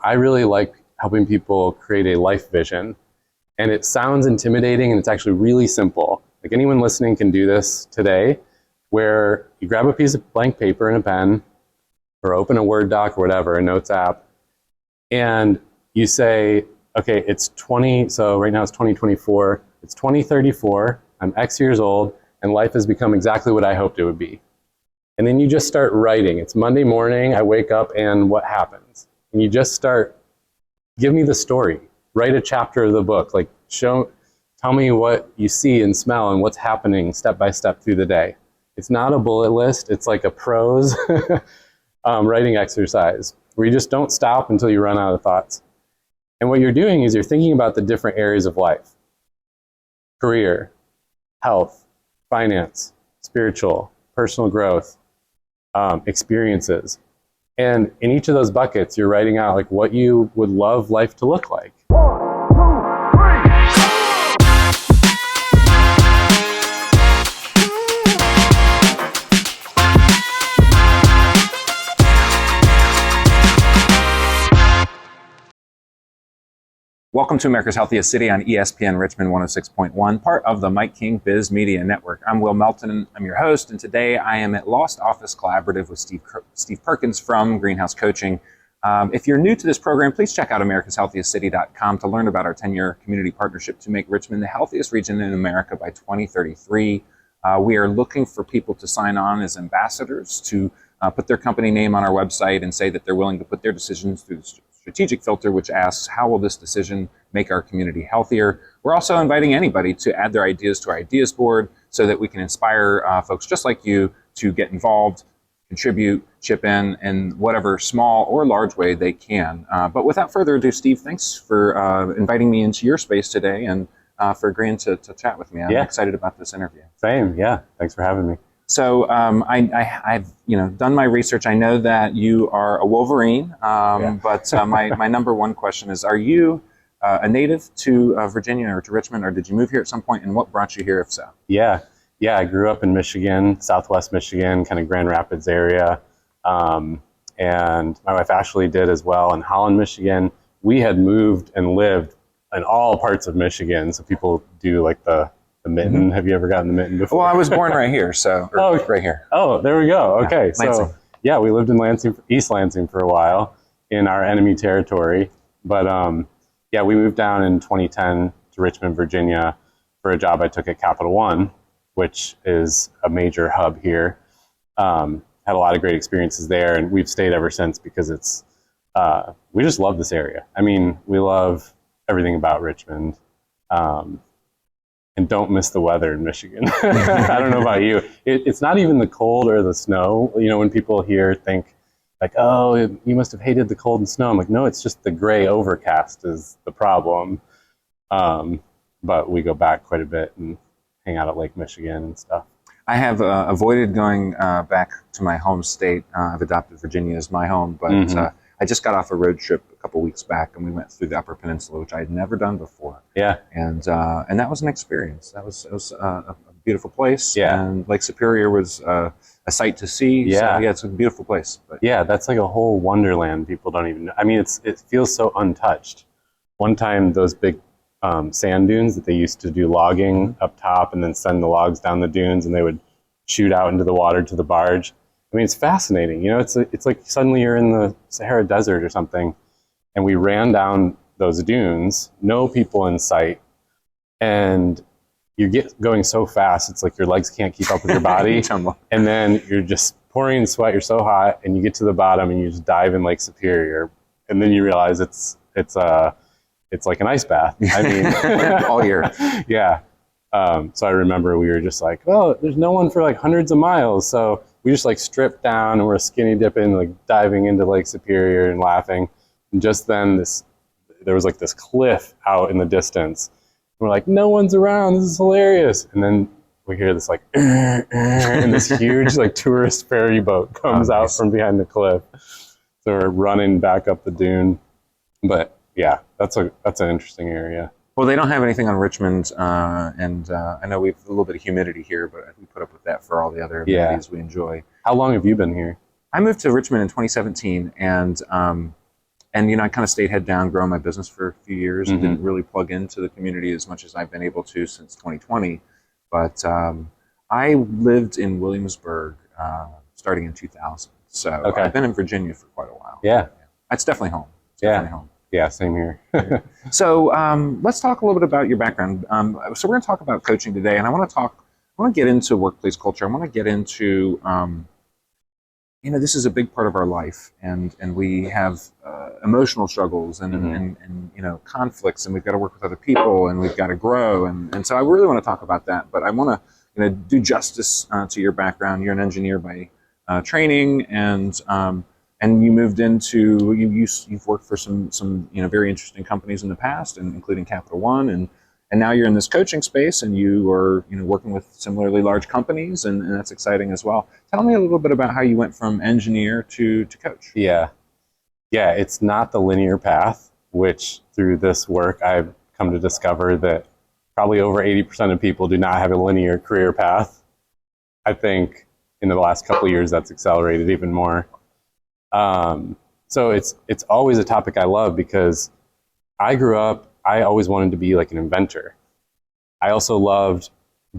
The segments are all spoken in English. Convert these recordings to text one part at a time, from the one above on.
I really like helping people create a life vision. And it sounds intimidating, and it's actually really simple. Like anyone listening can do this today, where you grab a piece of blank paper and a pen, or open a Word doc or whatever, a notes app, and you say, okay, so right now it's 2024, it's 2034, I'm X years old, and life has become exactly what I hoped it would be. And then you just start writing. It's Monday morning, I wake up, and what happens? And you just start, give me the story. Write a chapter of the book. Like, tell me what you see and smell and what's happening step by step through the day. It's not a bullet list. It's like a prose writing exercise where you just don't stop until you run out of thoughts. And what you're doing is you're thinking about the different areas of life: career, health, finance, spiritual, personal growth, experiences. And in each of those buckets, you're writing out like what you would love life to look like. Welcome to America's Healthiest City on ESPN Richmond 106.1, part of the Mike King Biz Media Network. I'm Will Melton, I'm your host, and today I am at Lost Office Collaborative with Steve Perkins from Greenhouse Coaching. If you're new to this program, please check out americashealthiestcity.com to learn about our 10-year community partnership to make Richmond the healthiest region in America by 2033. We are looking for people to sign on as ambassadors to put their company name on our website and say that they're willing to put their decisions through the strategic filter, which asks, how will this decision make our community healthier? We're also inviting anybody to add their ideas to our ideas board so that we can inspire folks just like you to get involved, contribute, chip in whatever small or large way they can. But without further ado, Steve, thanks for inviting me into your space today and for agreeing to chat with me. I'm excited about this interview. Same, yeah. Thanks for having me. So I've done my research. I know that you are a Wolverine, but my number one question is: are you a native to Virginia or to Richmond, or did you move here at some point? And what brought you here, if so? Yeah. I grew up in Michigan, Southwest Michigan, kind of Grand Rapids area, and my wife Ashley did as well in Holland, Michigan. We had moved and lived in all parts of Michigan, so people do like the mitten. Mm-hmm. Have you ever gotten the mitten before? Well, I was born right here, right here. Oh, there we go. Okay, Lansing. So we lived in East Lansing for a while in our enemy territory. But we moved down in 2010 to Richmond, Virginia for a job I took at Capital One, which is a major hub here. Had a lot of great experiences there, and we've stayed ever since because it's we just love this area. I mean, we love everything about Richmond. And don't miss the weather in Michigan. I don't know about you. It's not even the cold or the snow. You know, when people here think like, oh, you must have hated the cold and snow. I'm like, no, it's just the gray overcast is the problem. But we go back quite a bit and hang out at Lake Michigan and stuff. I have avoided going back to my home state. I've adopted Virginia as my home, but I just got off a road trip a couple weeks back, and we went through the Upper Peninsula, which I had never done before. Yeah, and that was an experience. It was a beautiful place. Yeah, and Lake Superior was a sight to see. Yeah, so, it's a beautiful place. But yeah, that's like a whole wonderland. People don't even know. I mean, it feels so untouched. One time, those big sand dunes that they used to do logging up top, and then send the logs down the dunes, and they would shoot out into the water to the barge. I mean, it's fascinating. You know, it's like suddenly you're in the Sahara Desert or something, and we ran down those dunes, no people in sight, and you get going so fast, it's like your legs can't keep up with your body, and then you're just pouring in sweat, you're so hot, and you get to the bottom, and you just dive in Lake Superior, and then you realize it's like an ice bath. I mean, all year. Yeah. So I remember we were just like, oh, there's no one for like hundreds of miles, so we just like stripped down and we're skinny dipping, like diving into Lake Superior and laughing. And just then there was like this cliff out in the distance. We're like, no one's around, this is hilarious. And then we hear this like, and this huge like tourist ferry boat comes out from behind the cliff. So we're running back up the dune. But yeah, that's an interesting area. Well, they don't have anything on Richmond, and I know we have a little bit of humidity here, but we put up with that for all the other amenities we enjoy. How long have you been here? I moved to Richmond in 2017, and And, I kind of stayed head down, growing my business for a few years and Mm-hmm. didn't really plug into the community as much as I've been able to since 2020. But I lived in Williamsburg starting in 2000. So Okay. I've been in Virginia for quite a while. Yeah. It's definitely home. It's Yeah. definitely home. Yeah, same here. So let's talk a little bit about your background. So we're going to talk about coaching today, and I want to get into workplace culture. I want to get into, this is a big part of our life, and we have emotional struggles and, Mhm. and conflicts, and we've got to work with other people, and we've got to grow, and so I really want to talk about that. But I want to do justice to your background. You're an engineer by training, and you moved into you've worked for some very interesting companies in the past, and including Capital One, and now you're in this coaching space, and you are working with similarly large companies, and that's exciting as well. Tell me a little bit about how you went from engineer to coach. Yeah. Yeah, it's not the linear path, which through this work I've come to discover that probably over 80% of people do not have a linear career path. I think in the last couple of years that's accelerated even more. So it's always a topic I love because I grew up, I always wanted to be like an inventor. I also loved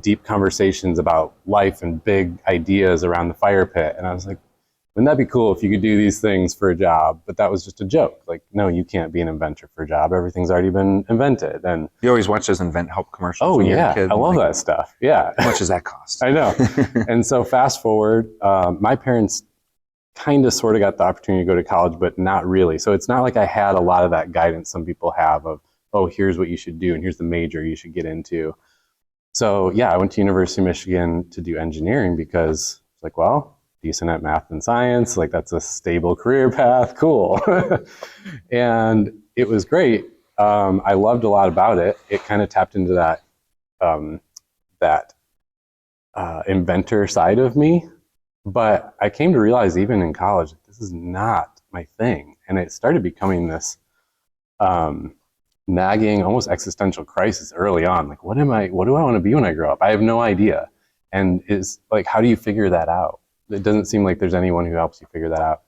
deep conversations about life and big ideas around the fire pit. And I was like, wouldn't that be cool if you could do these things for a job? But that was just a joke. Like, no, you can't be an inventor for a job. Everything's already been invented. And You always watch those invent help commercials. oh when you're a yeah, kid, I love that stuff. Yeah. How much does that cost? I know. And so fast forward, my parents kind of sort of got the opportunity to go to college, but not really. So it's not like I had a lot of that guidance some people have of, oh, here's what you should do and here's the major you should get into. So yeah, I went to University of Michigan to do engineering because it's like, well, decent at math and science, like that's a stable career path, cool. And it was great. I loved a lot about it. It kind of tapped into that inventor side of me. But I came to realize even in college, this is not my thing. And it started becoming this nagging, almost existential crisis early on. Like, what do I want to be when I grow up? I have no idea. And it's like, how do you figure that out? It doesn't seem like there's anyone who helps you figure that out.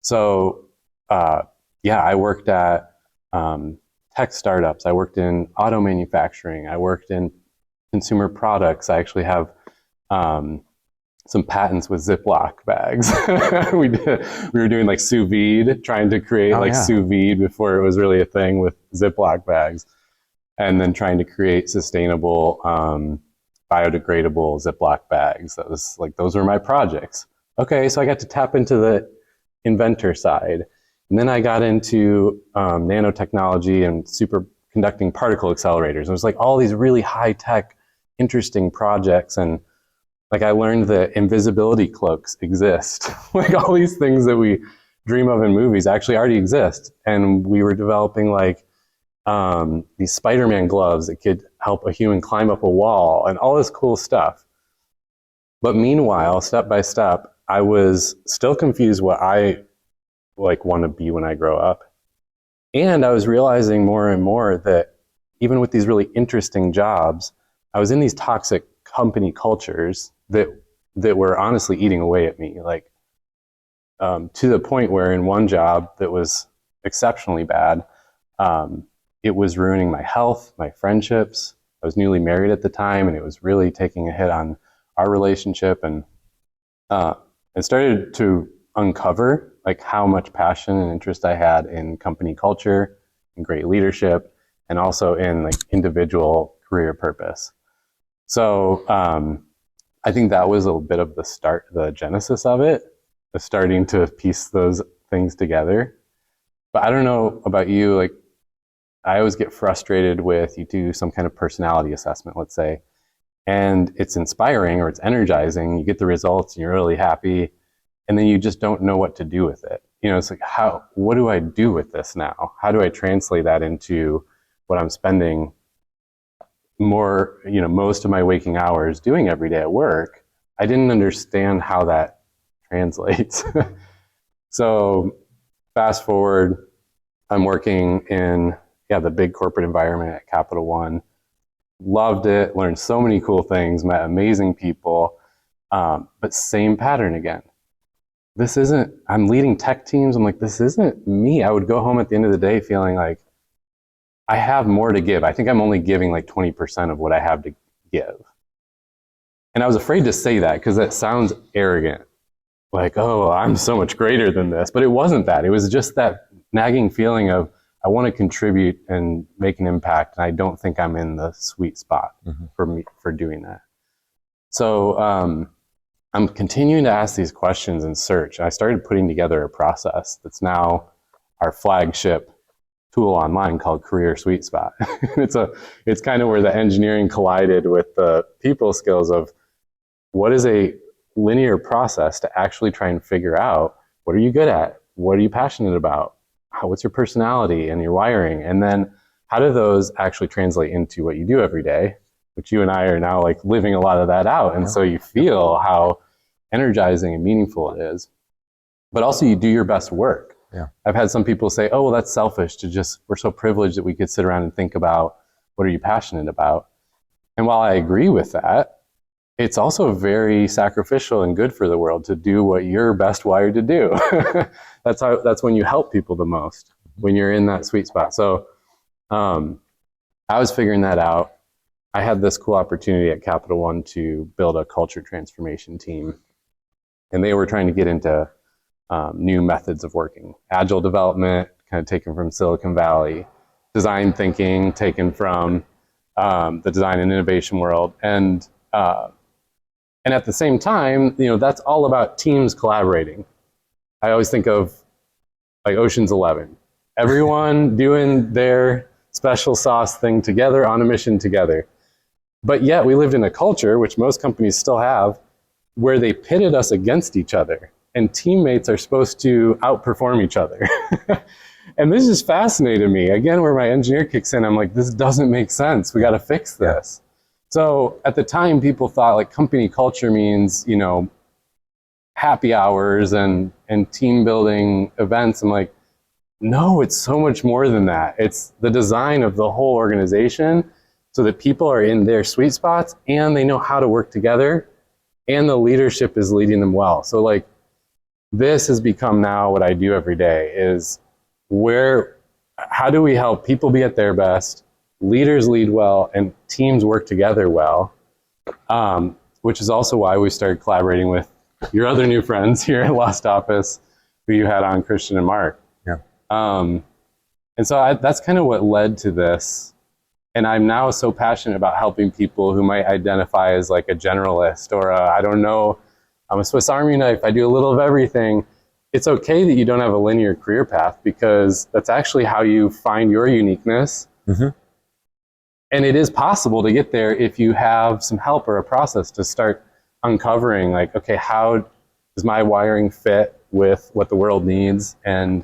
So, yeah, I worked at tech startups. I worked in auto manufacturing. I worked in consumer products. I actually have some patents with Ziploc bags. We were doing like sous vide, trying to create sous vide before it was really a thing with Ziploc bags, and then trying to create sustainable, biodegradable Ziploc bags. That was like, those were my projects. Okay, so I got to tap into the inventor side. And then I got into nanotechnology and superconducting particle accelerators. It was like all these really high-tech, interesting projects. And like I learned that invisibility cloaks exist. Like all these things that we dream of in movies actually already exist. And we were developing like these Spider-Man gloves that could help a human climb up a wall and all this cool stuff. But meanwhile, step by step, I was still confused what I like want to be when I grow up. And I was realizing more and more that even with these really interesting jobs, I was in these toxic company cultures that were honestly eating away at me, like to the point where in one job that was exceptionally bad, it was ruining my health, my friendships. I was newly married at the time, and it was really taking a hit on our relationship. And it started to uncover like how much passion and interest I had in company culture and great leadership, and also in like individual career purpose. So I think that was a bit of the genesis of it, starting to piece those things together. But I don't know about you, like I always get frustrated with, you do some kind of personality assessment, let's say, and it's inspiring or it's energizing, you get the results and you're really happy, and then you just don't know what to do with it. It's like, what do I do with this now? How do I translate that into what I'm spending most of my waking hours doing every day at work? I didn't understand how that translates. So fast forward, I'm working in the big corporate environment at Capital One. Loved it, learned so many cool things, met amazing people, but same pattern again. I'm leading tech teams. I'm like, this isn't me. I would go home at the end of the day feeling like I have more to give. I think I'm only giving like 20% of what I have to give. And I was afraid to say that because that sounds arrogant. Like, oh, I'm so much greater than this. But it wasn't that. It was just that nagging feeling of, I want to contribute and make an impact. And I don't think I'm in the sweet spot for me for doing that. So I'm continuing to ask these questions and search. I started putting together a process that's now our flagship tool online called Career Sweet Spot. It's kind of where the engineering collided with the people skills of what is a linear process to actually try and figure out what are you good at, what are you passionate about, what's your personality and your wiring, and then how do those actually translate into what you do every day, which you and I are now like living a lot of that out. And so you feel how energizing and meaningful it is, but also you do your best work. Yeah. I've had some people say, oh, well, that's selfish we're so privileged that we could sit around and think about what are you passionate about. And while I agree with that, it's also very sacrificial and good for the world to do what you're best wired to do. That's when you help people the most, when you're in that sweet spot. So I was figuring that out. I had this cool opportunity at Capital One to build a culture transformation team. And they were trying to get into new methods of working. Agile development, kind of taken from Silicon Valley. Design thinking, taken from the design and innovation world. And at the same time, that's all about teams collaborating. I always think of like Ocean's 11. Everyone doing their special sauce thing together on a mission together. But yet we lived in a culture, which most companies still have, where they pitted us against each other. And teammates are supposed to outperform each other. And this just fascinated me. Again, where my engineer kicks in, I'm like, this doesn't make sense. We got to fix this. So at the time, people thought like company culture means, happy hours and team building events. I'm like, no, it's so much more than that. It's the design of the whole organization so that people are in their sweet spots and they know how to work together and the leadership is leading them well. So like this has become now what I do every day is how do we help people be at their best, leaders lead well, and teams work together well, which is also why we started collaborating with your other new friends here at Lost Office, who you had on, Christian and Mark. Yeah. And so that's kind of what led to this. And I'm now so passionate about helping people who might identify as like a generalist or I don't know, I'm a Swiss Army knife, I do a little of everything. It's okay that you don't have a linear career path because that's actually how you find your uniqueness. And it is possible to get there if you have some help or a process to start uncovering like, okay, how does my wiring fit with what the world needs and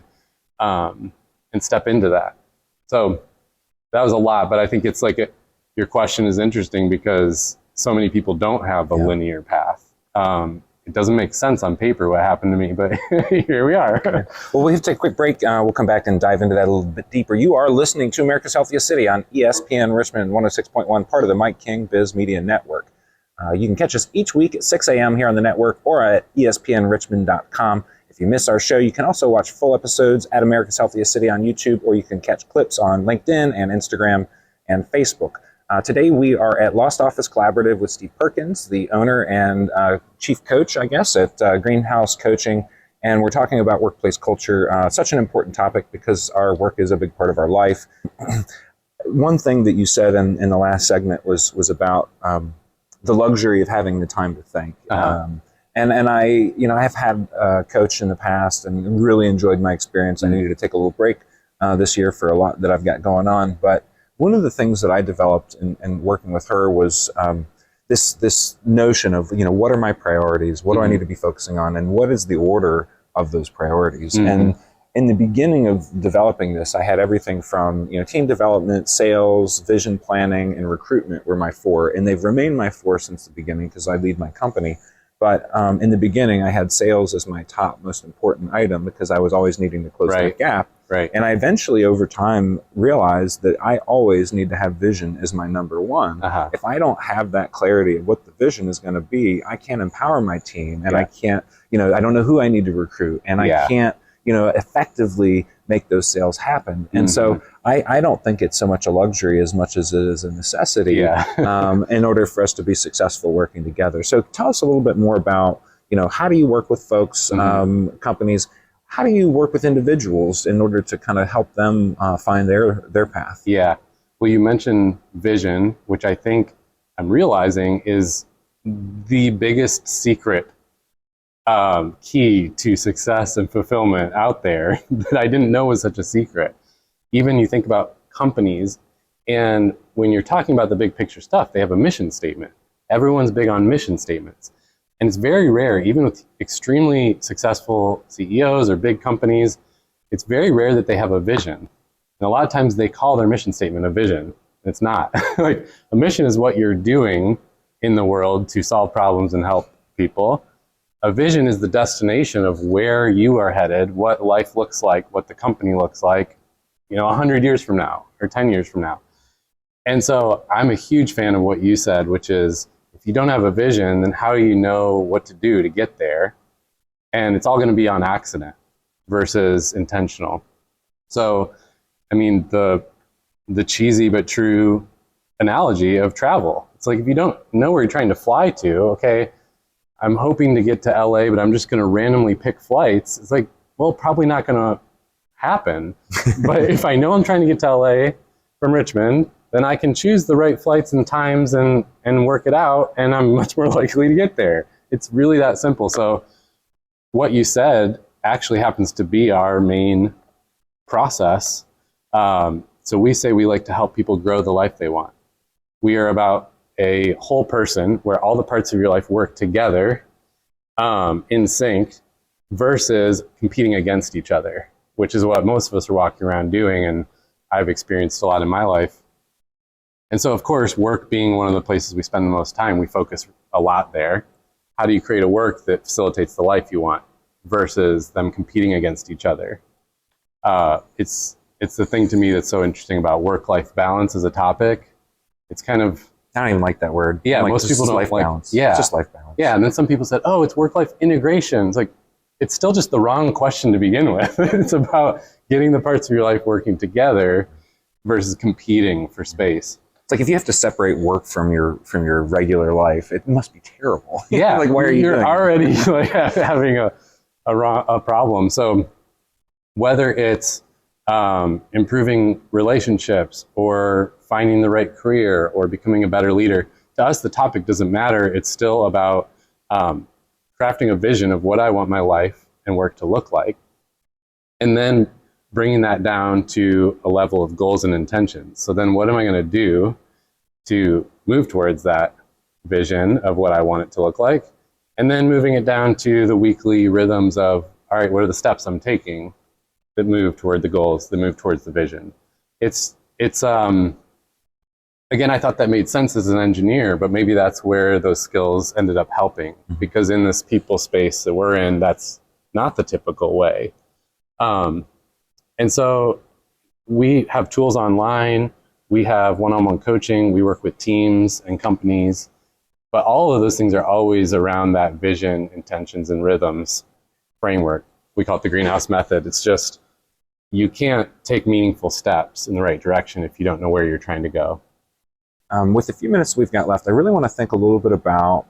step into that. So that was a lot, but I think it's like your question is interesting because so many people don't have a linear path. It doesn't make sense on paper what happened to me, but here we are. Well, we have to take a quick break. We'll come back and dive into that a little bit deeper. You are listening to America's Healthiest City on ESPN Richmond 106.1, part of the Mike King Biz Media Network. You can catch us each week at 6 a.m. here on the network or at espnrichmond.com. If you miss our show, you can also watch full episodes at America's Healthiest City on YouTube, or you can catch clips on LinkedIn and Instagram and Facebook. Today we are at Lost Office Collaborative with Steve Perkins, the owner and chief coach, I guess, at Greenhouse Coaching. And we're talking about workplace culture, such an important topic because our work is a big part of our life. One thing that you said in the last segment was about the luxury of having the time to think. And I have had a coach in the past and really enjoyed my experience. I needed to take a little break this year for a lot that I've got going on. But one of the things that I developed in working with her was this notion of, what are my priorities? What do I need to be focusing on? And what is the order of those priorities? And in the beginning of developing this, I had everything from, team development, sales, vision planning, and recruitment were my four. And they've remained my four since the beginning because I lead my company. But in the beginning, I had sales as my top most important item because I was always needing to close that gap. Right. And I eventually, over time, realized that I always need to have vision as my number one. If I don't have that clarity of what the vision is going to be, I can't empower my team, and I can't, I don't know who I need to recruit, and I can't, effectively make those sales happen. And so I don't think it's so much a luxury as much as it is a necessity in order for us to be successful working together. So tell us a little bit more about, how do you work with folks, companies? How do you work with individuals in order to kind of help them find their path? Yeah. Well, you mentioned vision, which I think I'm realizing is the biggest secret key to success and fulfillment out there that I didn't know was such a secret. Even you think about companies, and when you're talking about the big picture stuff, they have a mission statement. Everyone's big on mission statements. And it's very rare, even with extremely successful CEOs or big companies, it's very rare that they have a vision. And a lot of times they call their mission statement a vision. It's not. Like, a mission is what you're doing in the world to solve problems and help people. A vision is the destination of where you are headed, what life looks like, what the company looks like, 100 years from now or 10 years from now. And so I'm a huge fan of what you said, which is, if you don't have a vision, then how do you know what to do to get there? And it's all going to be on accident versus intentional. So, I mean, the cheesy but true analogy of travel. It's like, if you don't know where you're trying to fly to, okay, I'm hoping to get to LA, but I'm just going to randomly pick flights. It's like, well, probably not going to happen. But if I know I'm trying to get to LA from Richmond, then I can choose the right flights and times and work it out, and I'm much more likely to get there. It's really that simple. So what you said actually happens to be our main process. So we say we like to help people grow the life they want. We are about a whole person where all the parts of your life work together in sync versus competing against each other, which is what most of us are walking around doing, and I've experienced a lot in my life. And so, of course, work being one of the places we spend the most time, we focus a lot there. How do you create a work that facilitates the life you want versus them competing against each other? It's the thing to me that's so interesting about work-life balance as a topic. It's kind of... I don't even like that word. Yeah, most people don't like balance. Yeah. It's just life balance. Yeah, and then some people said, oh, it's work-life integration. It's like, it's still just the wrong question to begin with. It's about getting the parts of your life working together versus competing for space. It's like, if you have to separate work from your regular life, it must be terrible. Yeah, like, why are you doing already like having a problem. So whether it's improving relationships or finding the right career or becoming a better leader, to us the topic doesn't matter. It's still about crafting a vision of what I want my life and work to look like, and then bringing that down to a level of goals and intentions. So then what am I going to do to move towards that vision of what I want it to look like? And then moving it down to the weekly rhythms of, all right, what are the steps I'm taking that move toward the goals, that move towards the vision? It's again, I thought that made sense as an engineer, but maybe that's where those skills ended up helping, because in this people space that we're in, that's not the typical way. And so we have tools online, we have one-on-one coaching, we work with teams and companies, but all of those things are always around that vision, intentions, and rhythms framework. We call it the greenhouse method. It's just, you can't take meaningful steps in the right direction if you don't know where you're trying to go. With the few minutes we've got left, I really want to think a little bit about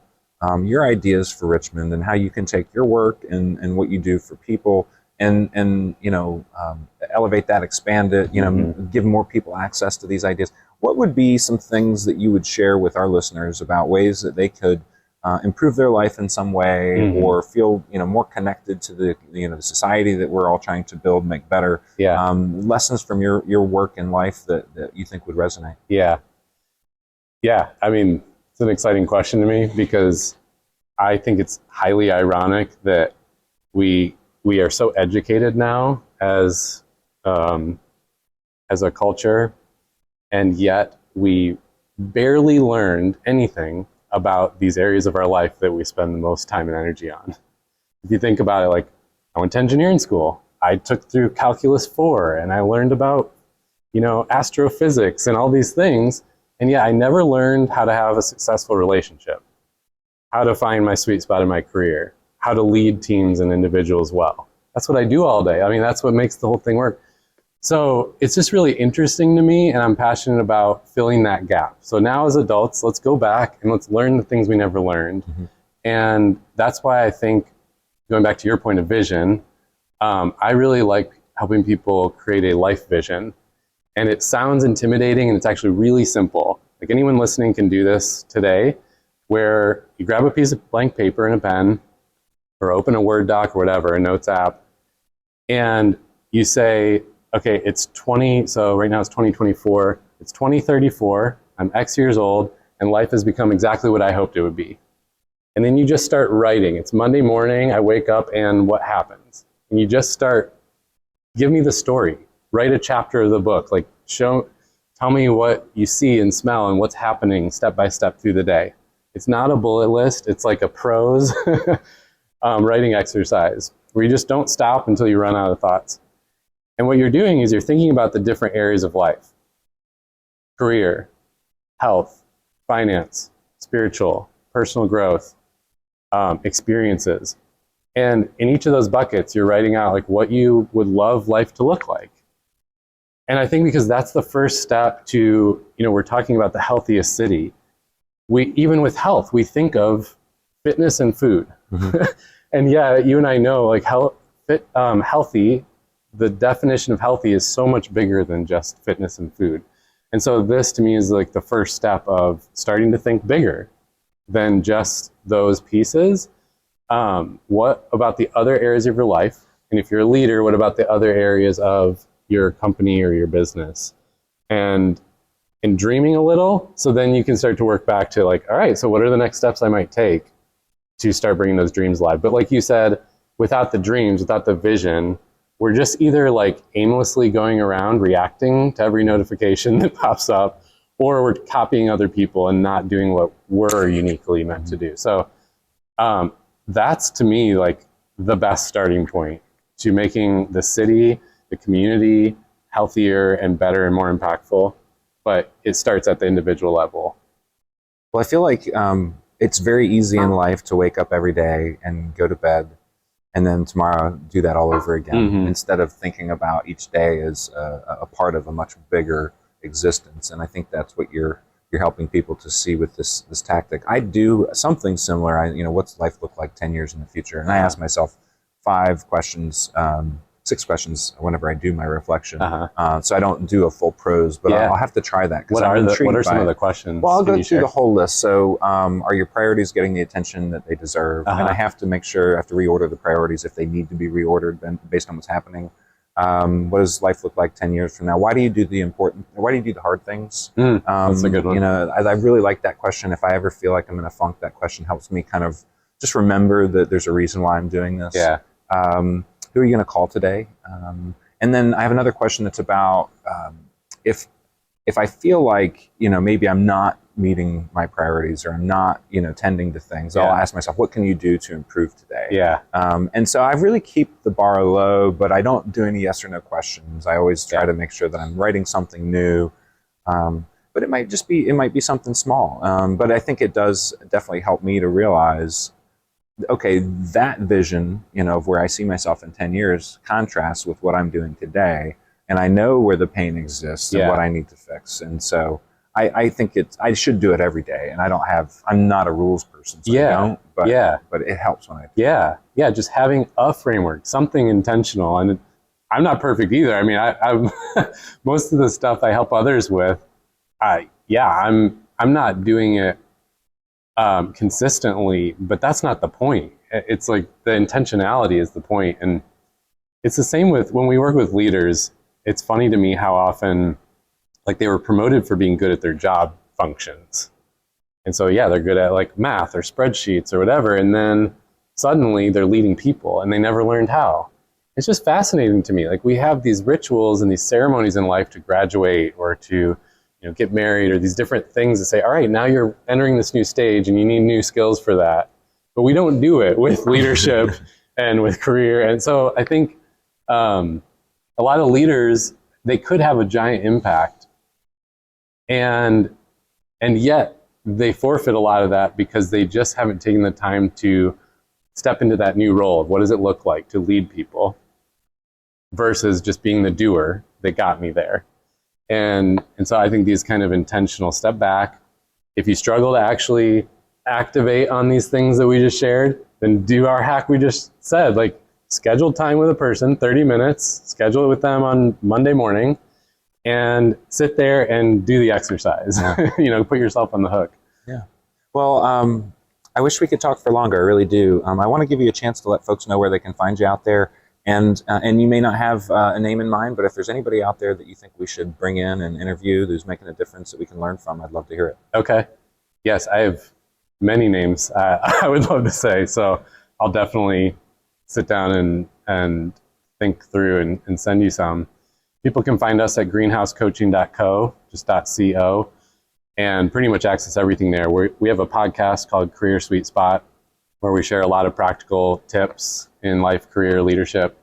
your ideas for Richmond and how you can take your work and what you do for people and elevate that, expand it, give more people access to these ideas. What would be some things that you would share with our listeners about ways that they could improve their life in some way, or feel more connected to the the society that we're all trying to build, make better? Lessons from your work and life that you think would resonate? Yeah, I mean, it's an exciting question to me, because I think it's highly ironic that we are so educated now as a culture, and yet we barely learned anything about these areas of our life that we spend the most time and energy on. If you think about it, like I went to engineering school. I took through Calculus 4 and I learned about, astrophysics and all these things. And yeah, I never learned how to have a successful relationship, how to find my sweet spot in my career, how to lead teams and individuals well. That's what I do all day. I mean, that's what makes the whole thing work. So it's just really interesting to me, and I'm passionate about filling that gap. So now as adults, let's go back and let's learn the things we never learned. Mm-hmm. And that's why I think, going back to your point of vision, I really like helping people create a life vision. And it sounds intimidating, and it's actually really simple. Like anyone listening can do this today, where you grab a piece of blank paper and a pen, or open a Word doc or whatever, a notes app, and you say, okay, so right now it's 2024, it's 2034, I'm X years old, and life has become exactly what I hoped it would be. And then you just start writing. It's Monday morning, I wake up, and what happens? And you just start, give me the story. Write a chapter of the book. Like, tell me what you see and smell and what's happening step by step through the day. It's not a bullet list. It's like a prose writing exercise where you just don't stop until you run out of thoughts. And what you're doing is you're thinking about the different areas of life: career, health, finance, spiritual, personal growth, experiences. And in each of those buckets, you're writing out like what you would love life to look like. And I think because that's the first step to, we're talking about the healthiest city. Even with health, we think of fitness and food. Mm-hmm. And yeah, you and I know like healthy, the definition of healthy is so much bigger than just fitness and food. And so this to me is like the first step of starting to think bigger than just those pieces. What about the other areas of your life? And if you're a leader, what about the other areas of your company or your business? And dreaming a little, so then you can start to work back to like, all right, so what are the next steps I might take to start bringing those dreams alive? But like you said, without the dreams, without the vision, we're just either like aimlessly going around reacting to every notification that pops up, or we're copying other people and not doing what we're uniquely meant to do. So that's to me like the best starting point to making the city, the community healthier and better and more impactful. But it starts at the individual level. Well, I feel like it's very easy in life to wake up every day and go to bed, and then tomorrow do that all over again, mm-hmm. instead of thinking about each day as a part of a much bigger existence. And I think that's what you're helping people to see with this tactic. I do something similar. What's life look like 10 years in the future? And I ask myself 6 questions whenever I do my reflection. Uh-huh. So I don't do a full prose, but I'll have to try that. What are some of the questions? Well, I'll go through the whole list. So are your priorities getting the attention that they deserve? Uh-huh. And I have to make sure, I have to reorder the priorities if they need to be reordered based on what's happening. What does life look like 10 years from now? Why do you do the hard things? That's a good one. I really like that question. If I ever feel like I'm in a funk, that question helps me kind of just remember that there's a reason why I'm doing this. Yeah. Who are you going to call today? And then I have another question that's about if I feel like, maybe I'm not meeting my priorities, or I'm not, tending to things, I'll ask myself, what can you do to improve today? Yeah. And so I really keep the bar low, but I don't do any yes or no questions. I always try to make sure that I'm writing something new. But it might be something small. But I think it does definitely help me to realize, okay, that vision, of where I see myself in 10 years contrasts with what I'm doing today. And I know where the pain exists and what I need to fix. And so I think I should do it every day. And I'm not a rules person, so I don't, but it helps when I do. Yeah. Just having a framework, something intentional. And I'm not perfect either. I mean, I'm most of the stuff I help others with, I'm not doing it consistently, but that's not the point. It's like the intentionality is the point. And it's the same with when we work with leaders. It's funny to me how often like they were promoted for being good at their job functions. And so, they're good at like math or spreadsheets or whatever. And then suddenly they're leading people and they never learned how. It's just fascinating to me. Like we have these rituals and these ceremonies in life to graduate or to, get married, or these different things that say, all right, now you're entering this new stage and you need new skills for that. But we don't do it with leadership and with career. And so I think a lot of leaders, they could have a giant impact, and yet they forfeit a lot of that because they just haven't taken the time to step into that new role of what does it look like to lead people versus just being the doer that got me there. And so I think these kind of intentional step back, if you struggle to actually activate on these things that we just shared, then do our hack we just said, like schedule time with a person, 30 minutes, schedule it with them on Monday morning, and sit there and do the exercise. Yeah. Put yourself on the hook. Yeah. Well, I wish we could talk for longer. I really do. I want to give you a chance to let folks know where they can find you out there. And you may not have a name in mind, but if there's anybody out there that you think we should bring in and interview who's making a difference that we can learn from, I'd love to hear it. Okay. Yes, I have many names I would love to say. So I'll definitely sit down and think through and send you some. People can find us at greenhousecoaching.co, just .co, and pretty much access everything there. We have a podcast called Career Sweet Spot, where we share a lot of practical tips in life, career, leadership.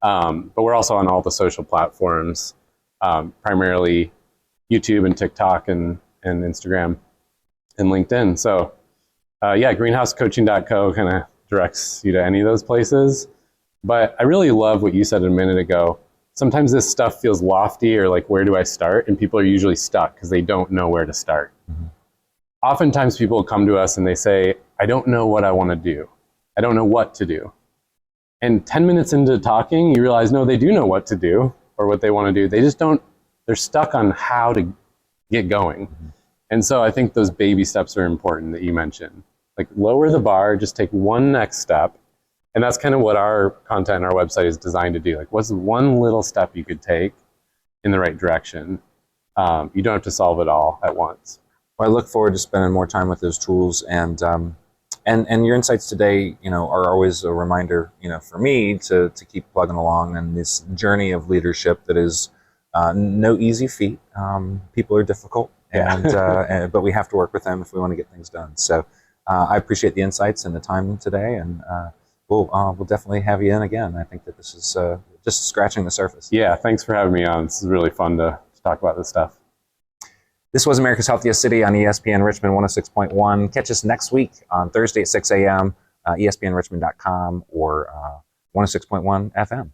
But we're also on all the social platforms, primarily YouTube and TikTok and Instagram and LinkedIn. So greenhousecoaching.co kind of directs you to any of those places. But I really love what you said a minute ago. Sometimes this stuff feels lofty, or like, where do I start? And people are usually stuck because they don't know where to start. Mm-hmm. Oftentimes people come to us and they say, I don't know what I want to do. I don't know what to do. And 10 minutes into talking, you realize, no, they do know what to do or what they want to do. They just don't, they're stuck on how to get going. Mm-hmm. And so I think those baby steps are important that you mentioned. Like, lower the bar, just take one next step. And that's kind of what our content on our website is designed to do. Like, what's one little step you could take in the right direction? You don't have to solve it all at once. Well, I look forward to spending more time with those tools, and your insights today, are always a reminder, for me to keep plugging along on this journey of leadership that is no easy feat. People are difficult, but we have to work with them if we want to get things done. So I appreciate the insights and the time today, and we'll definitely have you in again. I think that this is just scratching the surface. Yeah, thanks for having me on. This is really fun to talk about this stuff. This was America's Healthiest City on ESPN Richmond 106.1. Catch us next week on Thursday at 6 a.m., espnrichmond.com or 106.1 FM.